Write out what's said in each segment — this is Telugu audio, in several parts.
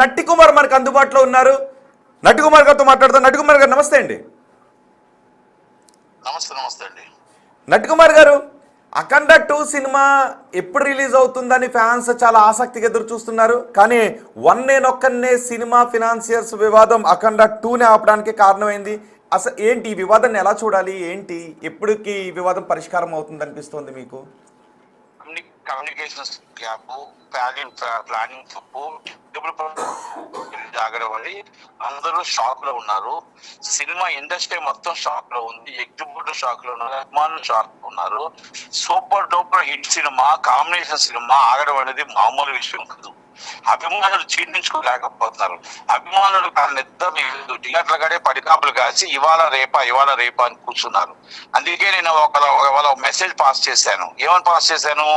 నట్టి కుమార్ మనకు అందుబాటులో ఉన్నారు. నట్టి కుమార్ గారితో మాట్లాడతాం. నట్టి కుమార్ గారు నమస్తే అండి. నమస్తే అండి. నట్టి కుమార్ గారు, అఖండ 2 సినిమా ఎప్పుడు రిలీజ్ అవుతుందని ఫ్యాన్స్ చాలా ఆసక్తిగా ఎదురు చూస్తున్నారు. కానీ ఒక్కనే సినిమా ఫినాన్సియర్స్ వివాదం అఖండ 2ని ఆపడానికి కారణమైంది. అసలు ఏంటి ఈ వివాదాన్ని ఎలా చూడాలి, ఏంటి ఎప్పటికి ఈ వివాదం పరిష్కారం అవుతుంది అనిపిస్తుంది మీకు? కమ్యూనికేషన్స్ గ్యాప్, ప్లానింగ్ తప్పు, జాగ్రత్త అందరూ షాక్ లో ఉన్నారు. సినిమా ఇండస్ట్రీ మొత్తం షాక్ లో ఉంది. ఎగ్జిబ్యూటర్ షాక్ లో ఉన్నారు, అభిమానులు షాక్ లో ఉన్నారు. Super duper hit cinema, combination cinema ఆగడం అనేది మామూలు విషయం కాదు. అభిమానులు జీర్ణించుకోలేకపోతున్నారు. అభిమానులు నిద్ర థియేటర్ల గడే పడికాపులు కాసి ఇవాళ రేపా అని కూర్చున్నారు. అందుకే నేను ఒక మెసేజ్ పాస్ చేశాను. ఏమని పాస్ చేశాను?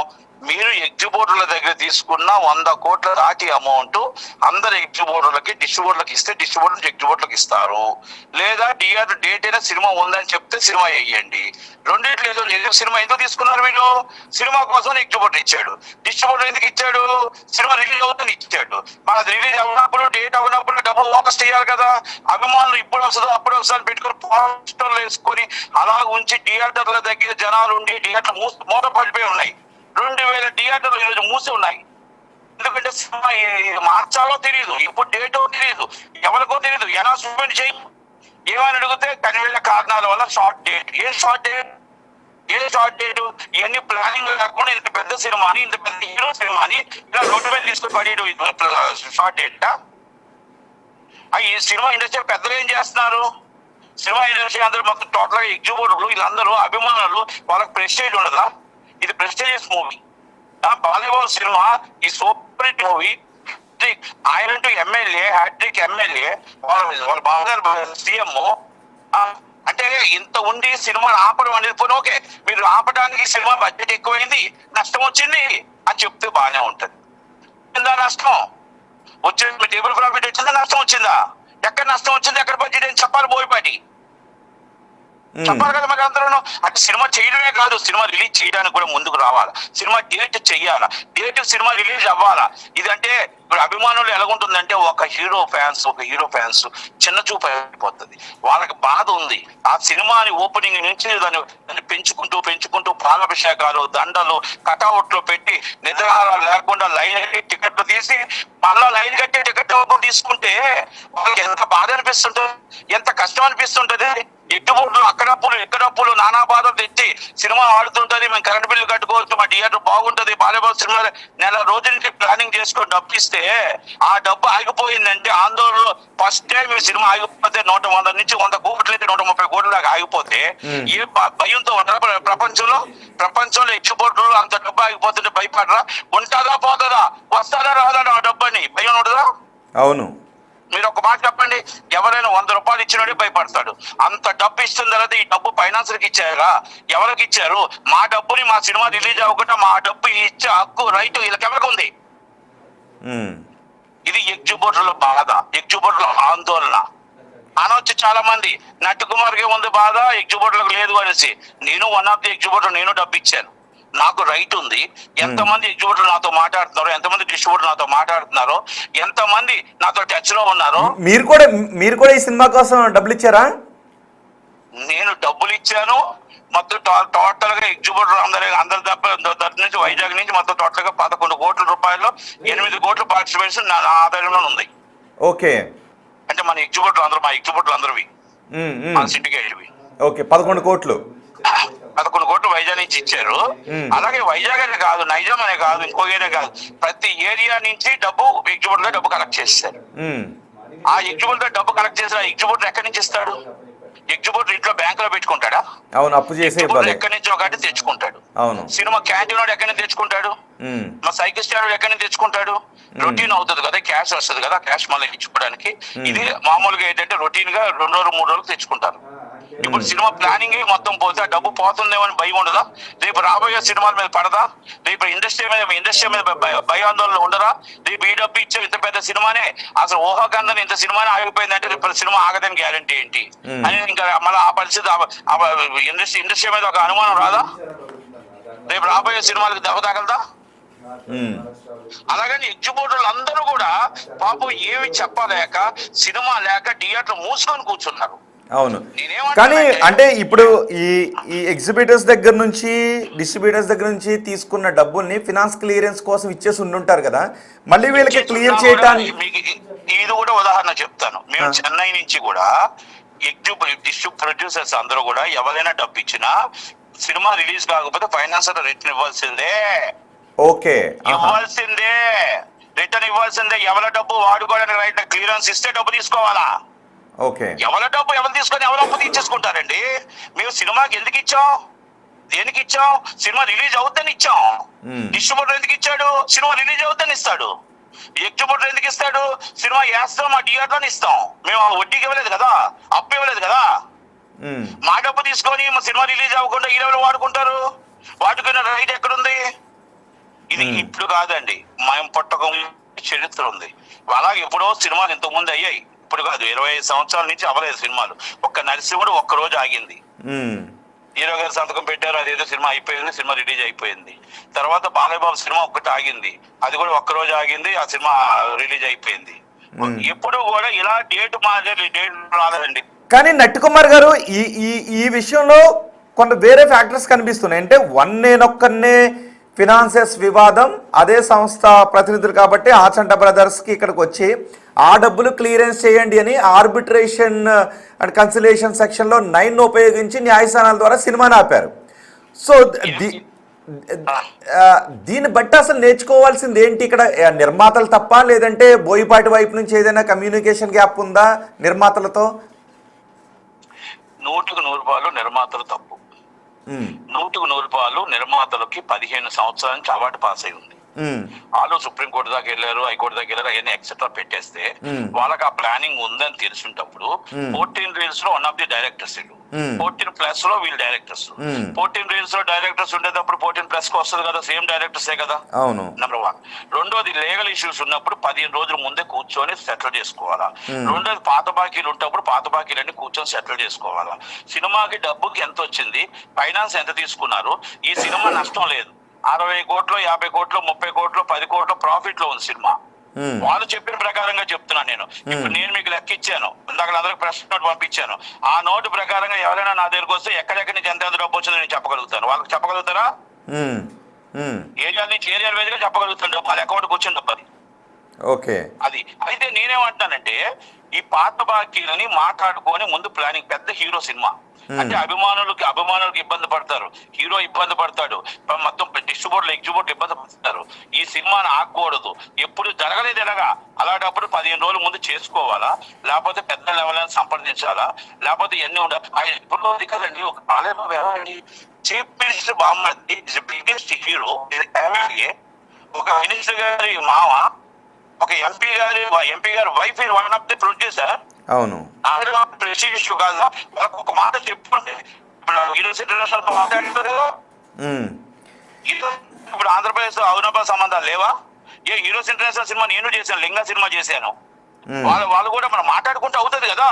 మీరు ఎగ్జిబ్యూటర్ల దగ్గర తీసుకున్న 100 కోట్ల దాటి అమౌంట్ అందరు ఎగ్జిబ్యూటర్లకి, డిస్ట్రిబ్యూటర్లకు ఇస్తే డిస్ట్రిబ్యూటర్ ఎగ్జిబ్యూటర్లకు ఇస్తారు. లేదా థియేటర్ డేట్ అయినా సినిమా ఉందని చెప్తే సినిమా వేయండి. రెండింటిలో సినిమా ఎందుకు తీసుకున్నారు? వీళ్ళు సినిమా కోసం ఎగ్జిబ్యూటర్ ఇచ్చాడు, డిస్ట్రిబ్యూటర్ ఎందుకు ఇచ్చాడు? సినిమా రిలీజ్ అవుతుందని ఇచ్చాడు. మన రిలీజ్ అవునప్పుడు, డేట్ అవునప్పుడు డబ్బు వాపస్ చేయాలి కదా. అభిమానులు ఇప్పుడు వస్తుందో అప్పుడు ఒకసారి పెట్టుకుని పోస్టర్లు వేసుకొని అలా ఉంచి థియేటర్ల దగ్గర జనాలు ఉండి థియేటర్ మూత పడిపోయి ఉన్నాయి. 2000 థియేటర్లు ఈరోజు మూసి ఉన్నాయి. ఎందుకంటే సినిమా మార్చాలో తెలియదు, ఇప్పుడు డేటో తెలియదు, ఎవరికో తెలియదు. అనౌన్స్మెంట్ చేయి ఏమని అడిగితే కనివేళ కారణాల వల్ల షార్ట్ డేట్. ఏ షార్ట్ డేట్? ఇవన్నీ ప్లానింగ్ లేకుండా ఇంత పెద్ద సినిమాని, ఇంత పెద్ద హీరో సినిమాని ఇలా రోడ్డు మీద తీసుకొని పడేయడం షార్ట్ డేట్. ఈ సినిమా ఇండస్ట్రీ పెద్దలు ఏం చేస్తున్నారు? సినిమా ఇండస్ట్రీ అందరూ మొత్తం టోటల్ గా ఎగ్జిబ్యూటర్లు వీళ్ళందరూ అభిమానులు, వాళ్ళకి ప్రెస్టేజ్ ఉండదా? ఇది ప్రెస్టీజియస్ మూవీ. బాలీవుడ్ సినిమా ఈ సూపర్ హిట్ మూవీ. ఆయన ఎమ్మెల్యే, హ్యాట్రిక్ ఎమ్మెల్యే, వాళ్ళ బావగారు సీఎం. అంటే ఇంత ఉండి సినిమాను ఆపడం అనేది పోనీ ఓకే, మీరు ఆపడానికి సినిమా బడ్జెట్ ఎక్కువైంది, నష్టం వచ్చింది అని చెప్తే బాగానే ఉంటది. నష్టం వచ్చింది, టేబుల్ ప్రాఫిట్ వచ్చిందా, నష్టం వచ్చిందా? ఎక్కడ నష్టం వచ్చింది, ఎక్కడ బడ్జెట్ అని చెప్పాలి. బోయపాటి చెప్పాలి కదా మరి అందరూ. అంటే సినిమా చేయడమే కాదు, సినిమా రిలీజ్ చేయడానికి కూడా ముందుకు రావాలా, సినిమా డేట్ చెయ్యాలా, డేట్ సినిమా రిలీజ్ అవ్వాలా. ఇదంటే ఇప్పుడు అభిమానులు ఎలాగుంటుందంటే ఒక హీరో ఫ్యాన్స్ చిన్న చూపు అయిపోతుంది. వాళ్ళకి బాధ ఉంది. ఆ సినిమాని ఓపెనింగ్ నుంచి దాన్ని పెంచుకుంటూ పాలాభిషేకాలు, దండలు, కటౌట్లు పెట్టి నిద్రాహారాలు లేకుండా లైన్ కట్టి టికెట్లు తీసి మళ్ళా లైన్ కట్టి టికెట్ తీసుకుంటే వాళ్ళకి ఎంత బాధ అనిపిస్తుంటుంది, ఎంత కష్టం అనిపిస్తుంటది. ఎగ్జిబ్యూటర్లు ఎక్కడప్పులు నానా బాధలు తెచ్చి సినిమా ఆడుతుంటది, మేము కరెంట్ బిల్లు కట్టుకోవచ్చు, మా థియేటర్ బాగుంటది, బాలీవుడ్ సినిమా నెల రోజుల నుంచి ప్లానింగ్ చేసుకొని డబ్బు ఇస్తే ఆ డబ్బు ఆగిపోయిందంటే ఆందోళనలో ఫస్ట్ టైం ఈ సినిమా ఆగిపోతే 100 నుంచి 100 కోట్లు అయితే 130 కోట్ల దాకా ఆగిపోతే ఏ భయంతో ఉంటారా? ప్రపంచంలో ఎగ్జిబ్యూటర్లు అంత డబ్బు ఆగిపోతుంటే భయపడరా? ఉంటుందా పోతుందా, వస్తారా రాదా ఆ డబ్బు అని భయం ఉండదా? అవును. మీరు ఒక మాట చెప్పండి, ఎవరైనా 100 రూపాయలు ఇచ్చినోడే భయపడతాడు. అంత డబ్బు ఇస్తున్న తర్వాత ఈ డబ్బు ఫైనాన్సర్కి ఇచ్చారా? ఎవరికి ఇచ్చారు? మా డబ్బుని మా సినిమా రిలీజ్ అవ్వకుండా మా డబ్బు ఇచ్చే హక్కు, రైట్ వీళ్ళకి ఎవరికి ఉంది? ఇది ఎగ్జిబ్యూటర్ల బాధ, ఎగ్జిబ్యూటర్ల ఆందోళన. అనొచ్చు చాలా మంది, నట్టి కుమార్కి ఉంది బాధ, ఎగ్జిబ్యూటర్లకు లేదు అనేసి. నేను వన్ ఆఫ్ ది ఎగ్జిబ్యూటర్, నేను డబ్బు ఇచ్చాను, నాకు రైట్ ఉంది. ఎంతమంది ఎగ్జిబ్యూటర్ నాతో మాట్లాడుతున్నారో, ఎంతమంది డిస్ట్రిబ్యూటర్ నాతో మాట్లాడుతున్నారో, ఎంతమంది నాతో టచ్ లో ఉన్నారో. మీరు కూడా ఈ సినిమా కోసం డబ్బులు ఇచ్చారా? నేను డబ్బులు ఇచ్చాను. మొత్తం టోటల్ గా ఎగ్జిబ్యూటర్ అందరి దగ్గర నుంచి వైజాగ్ నుంచి మొత్తం టోటల్ గా 11 కోట్ల రూపాయలు, 8 కోట్ల పార్టిసిపేషన్ నా ఆదాయంలో ఉంది. ఓకే. అంటే మన ఎగ్జిబ్యూటర్ అందరూ, మా ఎగ్జిబ్యూటర్ అందరివి, మా సిండికేట్వి. ఓకే, 11 కోట్లు వైజాగ్ నుంచి ఇచ్చారు. అలాగే వైజాగ్ అనే కాదు, నైజాం అనే కాదు, ఇంకో ఏరియా కాదు, ప్రతి ఏరియా నుంచి డబ్బు ఎగ్జిబ్యూటర్ డబ్బు కలెక్ట్ చేస్తారు. ఆ ఎగ్జిబ్యూటర్ డబ్బు కలెక్ట్ చేసి ఆ ఎగ్జిబ్యూటర్ ఎక్కడి నుంచి ఇస్తాడు? ఎగ్జిబ్యూటర్ ఇంట్లో బ్యాంక్ లో పెట్టుకుంటాడా? అవును, అప్పు చేసి ఎక్కడి నుంచి ఒకటి తెచ్చుకుంటాడు. అవును. సినిమా క్యాంటీన్ వాడు ఎక్కడి నుంచి తెచ్చుకుంటాడు? మా సైకిల్ స్టాండ్ ఎక్కడి నుంచి తెచ్చుకుంటాడు? రొటీన్ అవుతుంది కదా, క్యాష్ వస్తుంది కదా, క్యాష్ మళ్ళీ ఇచ్చుకోవడానికి. ఇది మామూలుగా ఏంటంటే రొటీన్ గా 2 రోజులు 3 రోజులు తెచ్చుకుంటారు. ఇప్పుడు సినిమా ప్లానింగ్ మొత్తం పోతే ఆ డబ్బు పోతుందేమో అని భయం ఉండదా? రేపు రాబోయే సినిమాల మీద పడదా? రేపు ఇండస్ట్రీ మీద భయాందోళన ఉండదా? రేపు ఈ డబ్బు ఇచ్చే ఇంత పెద్ద సినిమానే అసలు ఊహాకందని ఇంత సినిమానే ఆగిపోయిందంటే రేపు సినిమా ఆగదని గ్యారంటీ ఏంటి అని ఇంకా మళ్ళీ ఆ పరిస్థితి ఇండస్ట్రీ మీద ఒక అనుమానం రాదా? రేపు రాబోయే సినిమాలకు దెబ్బ తగలదా? అలాగని ఎగ్జిబిటర్లు అందరూ కూడా పాపం ఏమి చెప్పలేక సినిమా లేక థియేటర్ మూసుకొని కూర్చున్నారు. అవును, కానీ అంటే ఇప్పుడు ఈ ఎగ్జిబిటర్స్ దగ్గర నుంచి డిస్ట్రిబ్యూటర్స్ దగ్గర నుంచి తీసుకున్న డబ్బుల్ని ఫినాన్స్ క్లియరెన్స్ కోసం ఇచ్చేసి ఉండుంటారు కదా, మళ్ళీ వీళ్ళకి క్లియర్ చేయడానికి ఇది కూడా ఉదాహరణ చెప్తాను. మేము చెన్నై నుంచి కూడా ప్రొడ్యూసర్స్ అందరూ కూడా ఎవరైనా డబ్బు ఇచ్చినా సినిమా రిలీజ్ కాకపోతే ఫైనాన్షియల్ రిటర్న్ ఇవ్వాల్సిందే. ఓకే, ఇవ్వాల్సిందే, రిటర్న్ ఇవ్వాల్సిందే. ఎవరి డబ్బు వాడుకోవడానికి రైట్ క్లియరెన్స్ ఇస్తే డబ్బు తీసుకోవాలా. ఓకే, ఎవరి డబ్బు ఎవరు తీసుకొని ఎవరు అప్పు తీసేసుకుంటారండి. మేము సినిమాకి ఎందుకు ఇచ్చాం, దేనికి ఇచ్చాం? సినిమా రిలీజ్ అవుద్దని ఇచ్చాం. డిస్ట్రిబ్యూటర్ ఎందుకు ఇచ్చాడు? సినిమా రిలీజ్ అవుద్దని ఇస్తాడు. ఎగ్జిబిటర్ ఎందుకు ఇస్తాడు? సినిమా వేస్తాం మా థియేటర్ ఇస్తాం. మేము వడ్డీకి ఇవ్వలేదు కదా, అప్పు ఇవ్వలేదు కదా. మా డబ్బు తీసుకొని మా సినిమా రిలీజ్ అవ్వకుండా హీరోలు వాడుకుంటారు. వాడుకున్న రైట్ ఎక్కడుంది? ఇది ఇప్పుడు కాదండి, మేము పుట్టకం చరిత్ర ఉంది. అలాగే ఎప్పుడో సినిమాలు ఇంతకు ముందు అయ్యాయి, ఇప్పుడు కాదు. 25 సంవత్సరాల నుంచి అవ్వలేదు సినిమాలు. ఒక్క నరసింహుడు ఒక్క రోజు ఆగింది. హీరో గారు సంతకం పెట్టారు, అదేదో సినిమా అయిపోయింది, సినిమా రిలీజ్ అయిపోయింది. తర్వాత బాలయ్యబాబు సినిమా ఒక్కటి ఆగింది, అది కూడా ఒక్క రోజు ఆగింది, ఆ సినిమా రిలీజ్ అయిపోయింది. ఎప్పుడు కూడా ఇలా డేట్ రాలేదండి. కానీ నట్టికుమార్ గారు ఈ విషయంలో కొంత వేరే ఫ్యాక్టర్స్ కనిపిస్తున్నాయి. అంటే వన్నేనొక్కనే ఫినాన్సెస్ వివాదం, అదే సంస్థ ప్రతినిధులు కాబట్టి ఆచంట బ్రదర్స్కి ఇక్కడికి వచ్చి ఆ డబ్బులు క్లియరెన్స్ చేయండి అని ఆర్బిట్రేషన్ అండ్ కన్సిలేషన్ సెక్షన్లో 9 ఉపయోగించి న్యాయస్థానాల ద్వారా సినిమాని ఆపారు. సో దీన్ని బట్టి అసలు నేర్చుకోవాల్సింది ఏంటి? ఇక్కడ నిర్మాతలు తప్ప, లేదంటే బోయిపాటి వైపు నుంచి ఏదైనా కమ్యూనికేషన్ గ్యాప్ ఉందా నిర్మాతలతో? 100% నిర్మాతలు తప్పు. 100% నిర్మాతలకి 15 సంవత్సరాల నుంచి అవార్డు పాస్ అయి ఉంది. వాళ్ళు సుప్రీంకోర్టు దాకా వెళ్ళారు, హైకోర్టు దాకా వెళ్ళారు, అవన్నీ ఎక్సెట్రా పెట్టేస్తే వాళ్ళకి ఆ ప్లానింగ్ ఉందని తెలిసింటప్పుడు 14 రీల్స్ లో వన్ ఆఫ్ ది డైరెక్టర్స్, 14+ లో వీళ్ళు డైరెక్టర్స్. 14 రీల్స్ లో డైరెక్టర్స్ ఉండేటప్పుడు 14+ కి వస్తుంది కదా, సేమ్ డైరెక్టర్సే కదా. అవును, నెంబర్ 1. రెండోది లీగల్ ఇష్యూస్ ఉన్నప్పుడు 15 రోజుల ముందే కూర్చొని సెటిల్ చేసుకోవాలా. రెండోది పాత బాకీలు ఉన్నప్పుడు పాత బాకీలన్నీ కూర్చొని సెటిల్ చేసుకోవాలా. సినిమాకి డబ్బుకి ఎంత వచ్చింది, ఫైనాన్స్ ఎంత తీసుకున్నారు, ఈ సినిమా నష్టం లేదు. 60 కోట్లు, 50 కోట్లు, 30 కోట్లు, 10 కోట్లు ప్రాఫిట్ లో ఉంది సినిమా. వాళ్ళు చెప్పిన ప్రకారంగా చెప్తున్నాను నేను. ఇప్పుడు నేను మీకు లెక్క ఇచ్చాను, ఇందాక అందరికి ప్రశ్న నోటు పంపించాను. ఆ నోటు ప్రకారంగా ఎవరైనా నా దగ్గరకు వస్తే ఎక్కడెక్కడి నుంచి ఎంత డబ్బు వచ్చిందో నేను చెప్పగలుగుతాను. వాళ్ళకి చెప్పగలుగుతారా? ఏరియాల నుంచి ఏరియాల వేదిగా చెప్పగలుగుతాను. వాళ్ళ అకౌంట్కి వచ్చిన డబ్బు అది. ఓకే, అది అయితే నేనేమంటానంటే ఈ పాత బాకీలని మాట్లాడుకొని ముందు ప్లానింగ్. పెద్ద హీరో సినిమా అంటే అభిమానులకు ఇబ్బంది పడతారు, హీరో ఇబ్బంది పడతాడు, మొత్తం డిస్ట్రిబ్యూటర్లు ఎగ్జిబ్యూటర్ ఇబ్బంది పడతారు. ఈ సినిమాని ఆగకూడదు, ఎప్పుడు జరగలేదు ఎలాగా. అలాంటప్పుడు 15 రోజుల ముందు చేసుకోవాలా, లేకపోతే పెద్ద లెవెల్ సంప్రదించాలా, లేకపోతే ఎన్ని ఉండాలి. ఇప్పుడు కదండి, ఒక బాలయ్యబాబు ఎవరండి? చీఫ్ మినిస్టర్ బామ్మర్ది, బిగ్గెస్ట్ హీరో. ఒక మినిస్టర్ గారి మామ, ఒక ఎంపీ గారి wife, one of the producer. అవును, ప్రెస్టీజియస్ కాదా? వాళ్ళకి ఒక మాట చెప్పుకుంటే ఇప్పుడు యూనివర్సిటీ మాట్లాడుతారు కదా. ఇప్పుడు ఆంధ్రప్రదేశ్ అవినాభ సంబంధాలు లేవా? ఏ హీరోస్ ఇంటర్నేషనల్ సినిమా నేను చేశాను, లింగా సినిమా చేశాను. వాళ్ళు కూడా మనం మాట్లాడుకుంటే అవుతుంది కదా.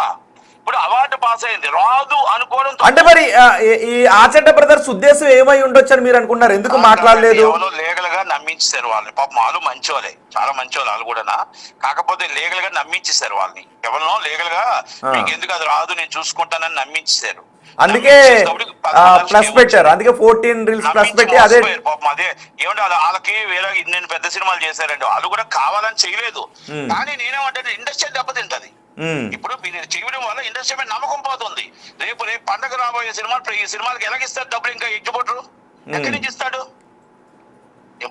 ఇప్పుడు అవార్డు పాస్ అయింది, రాదు అనుకోవడం. అంటే మరి ఈ ఆచంట బ్రదర్స్ ఉద్దేశం ఏమై ఉండొచ్చు అని మీరు అనుకున్నారు? ఎందుకు మాట్లాడలేదు? లీగల్ గా నమ్మించారు వాళ్ళని. పాపం వాళ్ళు మంచోళ్ళే, చాలా మంచోళ్ళు వాళ్ళు కూడా. కాకపోతే లీగల్ గా నమ్మించేశారు వాళ్ళని. ఎవరినో లీగల్ గా మీకు ఎందుకు అది రాదు నేను చూసుకుంటానని నమ్మించేశారు. అందుకే ప్లస్ పెట్టారు, అందుకే 14 రీల్స్ ప్లస్ పెట్టి అదే పాపం. అదే ఏమంటే వాళ్ళకి వేరే నేను పెద్ద సినిమాలు చేశారండి, వాళ్ళు కూడా కావాలని చేయలేదు. కానీ నేనేమంటే ఇండస్ట్రీ దెబ్బతింటది. ఇప్పుడు మీరు చేయడం వల్ల ఇండస్ట్రీ మీద నమ్మకం పోతుంది. రేపు పండగ రాబోయే సినిమాలు, ఈ సినిమాలకి ఎలాగిస్తారు డబ్బులు? ఇంకా ఎగ్జిబిటర్ ఎక్కడి నుంచి ఇస్తాడు?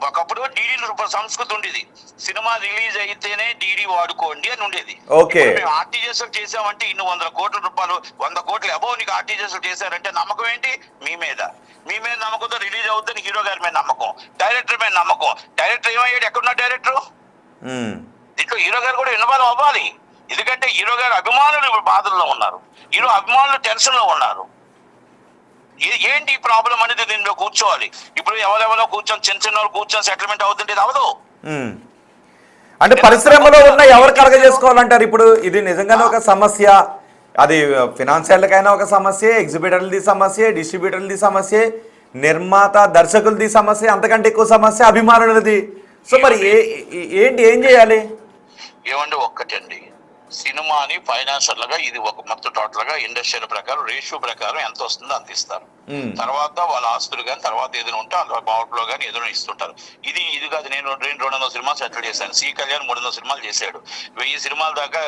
ఒకప్పుడు డీడీ సంస్కృతి ఉండేది, సినిమా రిలీజ్ అయితేనే డీడీ వాడుకోండి అని ఉండేది. మేము ఆర్టీజీఎస్ చేసామంటే ఇన్ని 100 కోట్ల రూపాయలు, 100 కోట్లు అబోవ్ నీకు ఆర్టీజీఎస్ చేశారంటే నమ్మకం ఏంటి? మీ మీద నమ్మకంతో రిలీజ్ అవుతుంది. హీరో గారి మీద నమ్మకం, డైరెక్టర్ మీద నమ్మకం. డైరెక్టర్ ఏమయ్యాడు? ఎక్కడున్నా డైరెక్టర్? దీంట్లో హీరో గారు కూడా ఇన్వాల్వ్ అవ్వాలి. ఎందుకంటే హీరో గారు అభిమానులు బాధల్లో ఉన్నారు, హీరో అభిమానులు టెన్షన్ లో ఉన్నారు. ఏంటి ప్రాబ్లం అనేది దీనిలో కూర్చోవాలి. ఇప్పుడు ఎవరెవరో కూర్చొని చిన్న వాళ్ళు కూర్చొని సెటిల్మెంట్ అవుతుంటే అవదు. అంటే పరిశ్రమలో ఉన్న ఎవరు కలగ చేసుకోవాలంటారు? ఇప్పుడు ఇది నిజంగానే ఒక సమస్య. అది ఫినాన్షియల్కైనా ఒక సమస్య, ఎగ్జిబిటర్లది సమస్య, డిస్ట్రిబ్యూటర్లది సమస్య. నిర్మాత దర్శకులది సమస్య, అంతకంటే ఎక్కువ సమస్య అభిమానులది. సో మరి ఏం చేయాలి? ఏమండి ఒక్కటండి, సినిమాని ఫైనాన్షియల్ గా ఇది ఒక మొత్తం టోటల్ గా ఇండస్ట్రియల్ ప్రకారం రేషియో ప్రకారం ఎంత వస్తుందో అంత ఇస్తారు. తర్వాత వాళ్ళ ఆస్తులు కానీ తర్వాత ఏదైనా ఉంటే వాళ్ళ పవర్లో కానీ ఏదైనా ఇస్తుంటారు. ఇది కాదు, నేను 200 సినిమాలు సెటిల్ చేశాను. సి కళ్యాణ్ 300 సినిమాలు చేశాడు. 1000 సినిమాల దాకా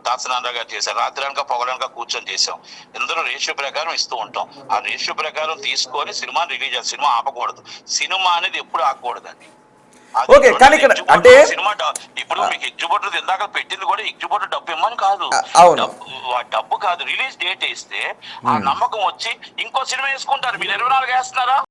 దాసనాంద్ర గారు చేశారు. రాత్రి అనక పొగలనక కూర్చొని చేసాం. ఇందులో రేషియో ప్రకారం ఇస్తూ ఉంటాం. ఆ రేషియో ప్రకారం తీసుకొని సినిమాని రిలీజ్ చేయాలి. సినిమా ఆపకూడదు. సినిమా అనేది ఎప్పుడు ఆగకూడదండి. ఓకే, కానీ ఇక్కడ అంటే సినిమా ఇప్పుడు మీకు ఎగ్జిబిటర్ ఇందాక పెట్టింది కూడా ఎగ్జిబిటర్ డబ్బు ఇమ్మని కాదు, డబ్బు కాదు, రిలీజ్ డేట్ ఇస్తే ఆ నమ్మకం వచ్చి ఇంకో సినిమా వేసుకుంటారు. మీరు 24 వేస్తున్నారా?